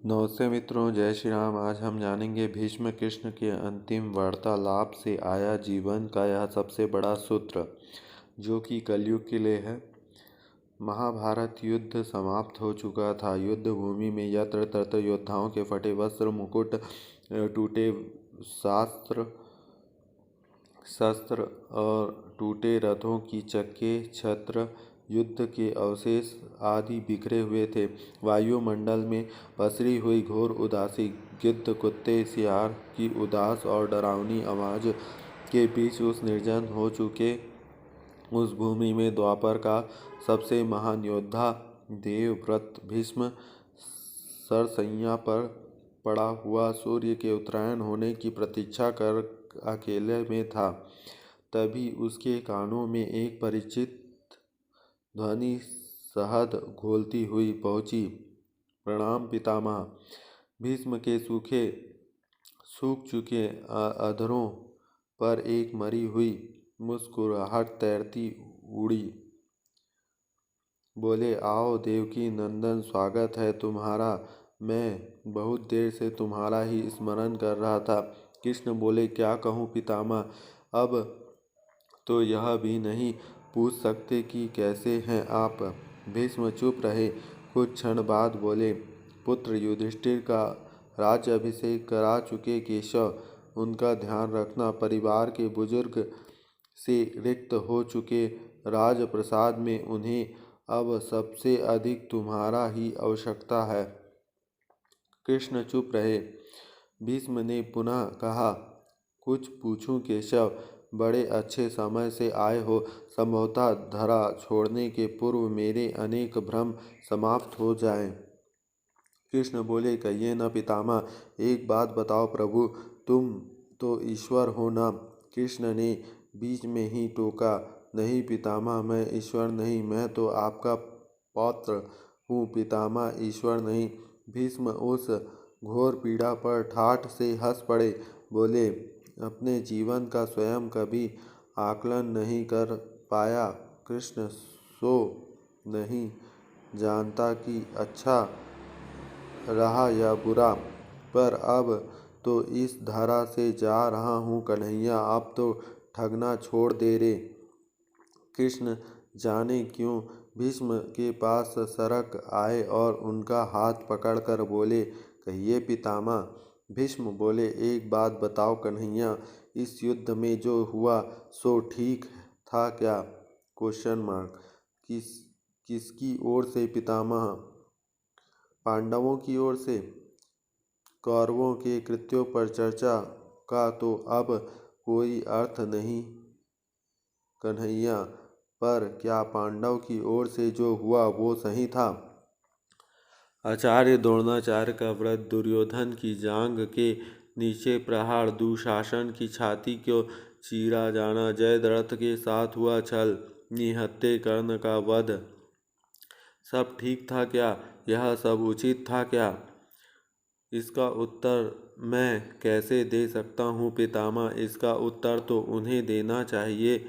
नमस्ते मित्रों, जय श्री राम। आज हम जानेंगे भीष्म कृष्ण के अंतिम वार्तालाप से आया जीवन का यह सबसे बड़ा सूत्र, जो कि कलयुग के लिए है। महाभारत युद्ध समाप्त हो चुका था। युद्ध भूमि में यत्र तत्र योद्धाओं के फटे वस्त्र, मुकुट, टूटे शस्त्र और टूटे रथों की चक्के, छत्र, युद्ध के अवशेष आदि बिखरे हुए थे। वायुमंडल में पसरी हुई घोर उदासी, गिद्ध, कुत्ते, सियार की उदास और डरावनी आवाज के बीच उस निर्जन हो चुके उस भूमि में द्वापर का सबसे महान योद्धा देवव्रत भीष्म सरसैया पर पड़ा हुआ सूर्य के उत्तरायण होने की प्रतीक्षा कर अकेले में था। तभी उसके कानों में एक परिचित ध्वनि शहद घोलती हुई पहुंची। प्रणाम पितामह। भीष्म के सूख चुके अधरों पर एक मरी हुई मुस्कुराहट तैरती उड़ी। बोले, आओ देवकी नंदन, स्वागत है तुम्हारा। मैं बहुत देर से तुम्हारा ही स्मरण कर रहा था। कृष्ण बोले, क्या कहूँ पितामह, अब तो यह भी नहीं पूछ सकते कि कैसे हैं आप। भीष्म चुप रहे। कुछ क्षण बाद बोले, पुत्र युधिष्ठिर का राज्याभिषेक करा चुके केशव, उनका ध्यान रखना। परिवार के बुजुर्ग से रिक्त हो चुके राजप्रसाद में उन्हें अब सबसे अधिक तुम्हारा ही आवश्यकता है। कृष्ण चुप रहे। भीष्म ने पुनः कहा, कुछ पूछूं केशव, बड़े अच्छे समय से आए हो। संभवतः धरा छोड़ने के पूर्व मेरे अनेक भ्रम समाप्त हो जाएं। कृष्ण बोले, कहिए न पितामह, एक बात बताओ प्रभु, तुम तो ईश्वर हो ना। कृष्ण ने बीच में ही टोका, नहीं पितामह, मैं ईश्वर नहीं, मैं तो आपका पौत्र हूँ पितामह, ईश्वर नहीं। भीष्म उस घोर पीड़ा पर ठाठ से हंस पड़े। बोले, अपने जीवन का स्वयं कभी आकलन नहीं कर पाया कृष्ण, सो नहीं जानता कि अच्छा रहा या बुरा, पर अब तो इस धारा से जा रहा हूँ कन्हैया, अब तो ठगना छोड़ दे रे। कृष्ण जाने क्यों भीष्म के पास सरक आए और उनका हाथ पकड़कर बोले, कहिए पितामह। भीष्म बोले, एक बात बताओ कन्हैया, इस युद्ध में जो हुआ सो ठीक था क्या? Question mark. किसकी ओर से पितामह? पांडवों की ओर से। कौरवों के कृत्यों पर चर्चा का तो अब कोई अर्थ नहीं कन्हैया, पर क्या पांडव की ओर से जो हुआ वो सही था? आचार्य द्रोणाचार्य का व्रत, दुर्योधन की जांघ के नीचे प्रहार, दुशासन की छाती को चीरा जाना, जयद्रथ के साथ हुआ छल, निहत्थे कर्ण का वध, सब ठीक था क्या? यह सब उचित था क्या? इसका उत्तर मैं कैसे दे सकता हूँ पितामह? इसका उत्तर तो उन्हें देना चाहिए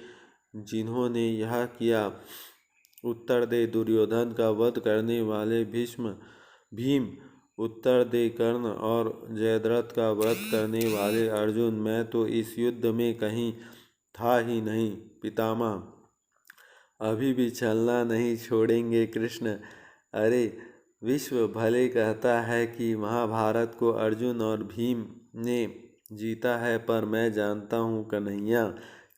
जिन्होंने यह किया। उत्तर दे दुर्योधन का वध करने वाले भीम, उत्तर दे कर्ण और जयद्रथ का वध करने वाले अर्जुन। मैं तो इस युद्ध में कहीं था ही नहीं पितामह। अभी भी चलना नहीं छोड़ेंगे कृष्ण? अरे, विश्व भले कहता है कि महाभारत को अर्जुन और भीम ने जीता है, पर मैं जानता हूँ कन्हैया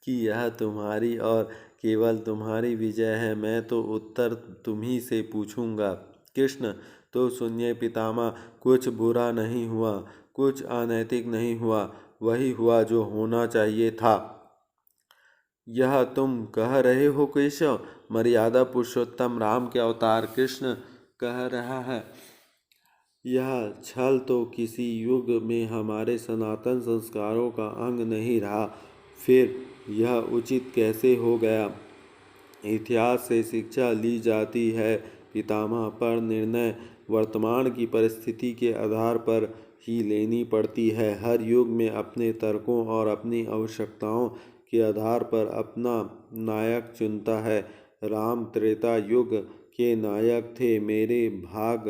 कि यह तुम्हारी और केवल तुम्हारी विजय है। मैं तो उत्तर तुम्ही से पूछूंगा। कृष्ण, तो सुनिए पितामह, कुछ बुरा नहीं हुआ, कुछ अनैतिक नहीं हुआ, वही हुआ जो होना चाहिए था। यह तुम कह रहे हो केशव? मर्यादा पुरुषोत्तम राम के अवतार कृष्ण कह रहा है। यह छल तो किसी युग में हमारे सनातन संस्कारों का अंग नहीं रहा, फिर यह उचित कैसे हो गया? इतिहास से शिक्षा ली जाती है पितामह, पर निर्णय वर्तमान की परिस्थिति के आधार पर ही लेनी पड़ती है। हर युग में अपने तर्कों और अपनी आवश्यकताओं के आधार पर अपना नायक चुनता है। राम त्रेता युग के नायक थे, मेरे भाग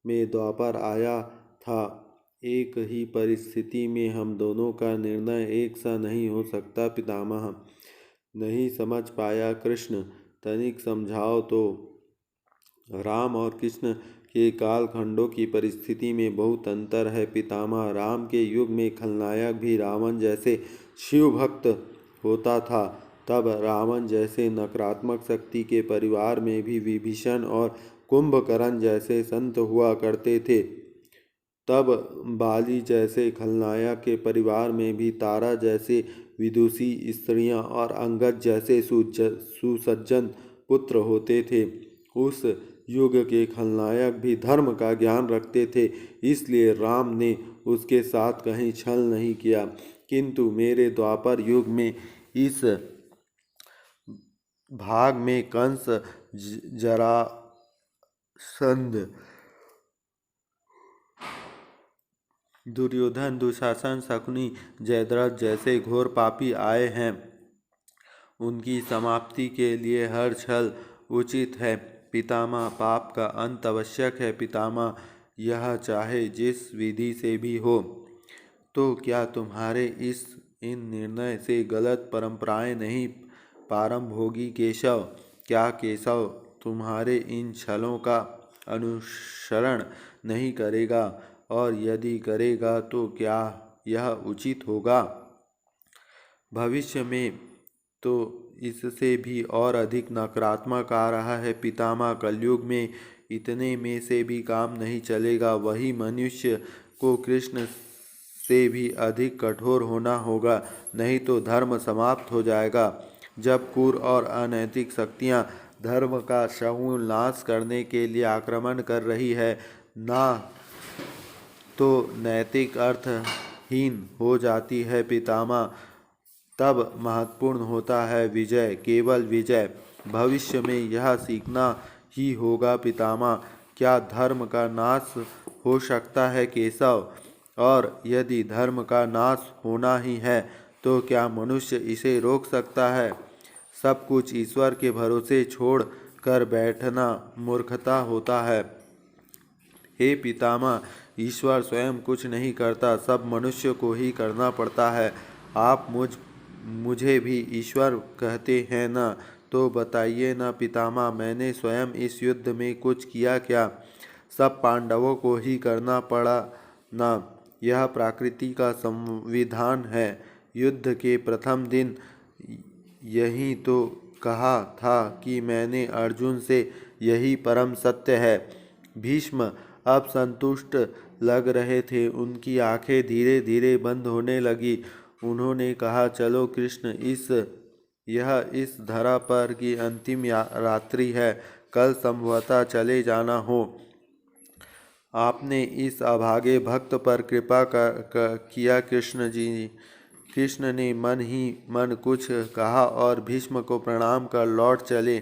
में द्वापर आया था। एक ही परिस्थिति में हम दोनों का निर्णय एक सा नहीं हो सकता पितामह। नहीं समझ पाया कृष्ण, तनिक समझाओ तो। राम और कृष्ण के कालखंडों की परिस्थिति में बहुत अंतर है पितामह। राम के युग में खलनायक भी रावण जैसे शिव भक्त होता था। तब रावण जैसे नकारात्मक शक्ति के परिवार में भी विभीषण और कुंभकर्ण जैसे संत हुआ करते थे। तब बाली जैसे खलनायक के परिवार में भी तारा जैसे विदुषी स्त्रियां और अंगद जैसे सुसज्जन पुत्र होते थे। उस युग के खलनायक भी धर्म का ज्ञान रखते थे, इसलिए राम ने उसके साथ कहीं छल नहीं किया। किंतु मेरे द्वापर युग में इस भाग में कंस, जरासंध, दुर्योधन, दुशासन, शकुनी, जयद्रथ जैसे घोर पापी आए हैं। उनकी समाप्ति के लिए हर छल उचित है पितामह। पाप का अंत आवश्यक है पितामह, यह चाहे जिस विधि से भी हो। तो क्या तुम्हारे इन निर्णय से गलत परंपराएं नहीं प्रारंभ होगी केशव? क्या केशव तुम्हारे इन छलों का अनुसरण नहीं करेगा? और यदि करेगा तो क्या यह उचित होगा? भविष्य में तो इससे भी और अधिक नकारात्मक आ रहा है पितामह। कलयुग में इतने में से भी काम नहीं चलेगा। वही मनुष्य को कृष्ण से भी अधिक कठोर होना होगा, नहीं तो धर्म समाप्त हो जाएगा। जब क्रूर और अनैतिक शक्तियाँ धर्म का समूल नाश करने के लिए आक्रमण कर रही है, ना तो नैतिक अर्थहीन हो जाती है पितामह, तब महत्वपूर्ण होता है विजय, केवल विजय। भविष्य में यह सीखना ही होगा पितामह। क्या धर्म का नाश हो सकता है केशव? और यदि धर्म का नाश होना ही है तो क्या मनुष्य इसे रोक सकता है? सब कुछ ईश्वर के भरोसे छोड़ कर बैठना मूर्खता होता है। हे पितामह, ईश्वर स्वयं कुछ नहीं करता, सब मनुष्य को ही करना पड़ता है। आप मुझे भी ईश्वर कहते हैं न, तो बताइए न पितामह, मैंने स्वयं इस युद्ध में कुछ किया क्या? सब पांडवों को ही करना पड़ा न। यह प्रकृति का संविधान है। युद्ध के प्रथम दिन यही तो कहा था कि मैंने अर्जुन से, यही परम सत्य है। भीष्म अब संतुष्ट लग रहे थे। उनकी आंखें धीरे धीरे बंद होने लगी। उन्होंने कहा, चलो कृष्ण, यह इस धरा पर की अंतिम रात्रि है। कल संभवतः चले जाना हो। आपने इस अभागे भक्त पर कृपा किया कृष्ण जी। कृष्ण ने मन ही मन कुछ कहा और भीष्म को प्रणाम कर लौट चले।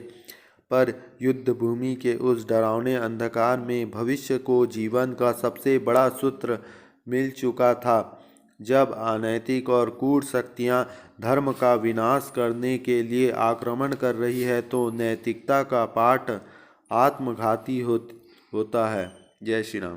पर युद्ध भूमि के उस डरावने अंधकार में भविष्य को जीवन का सबसे बड़ा सूत्र मिल चुका था। जब अनैतिक और कूट शक्तियाँ धर्म का विनाश करने के लिए आक्रमण कर रही है, तो नैतिकता का पाठ आत्मघाती होता है। जय श्री राम।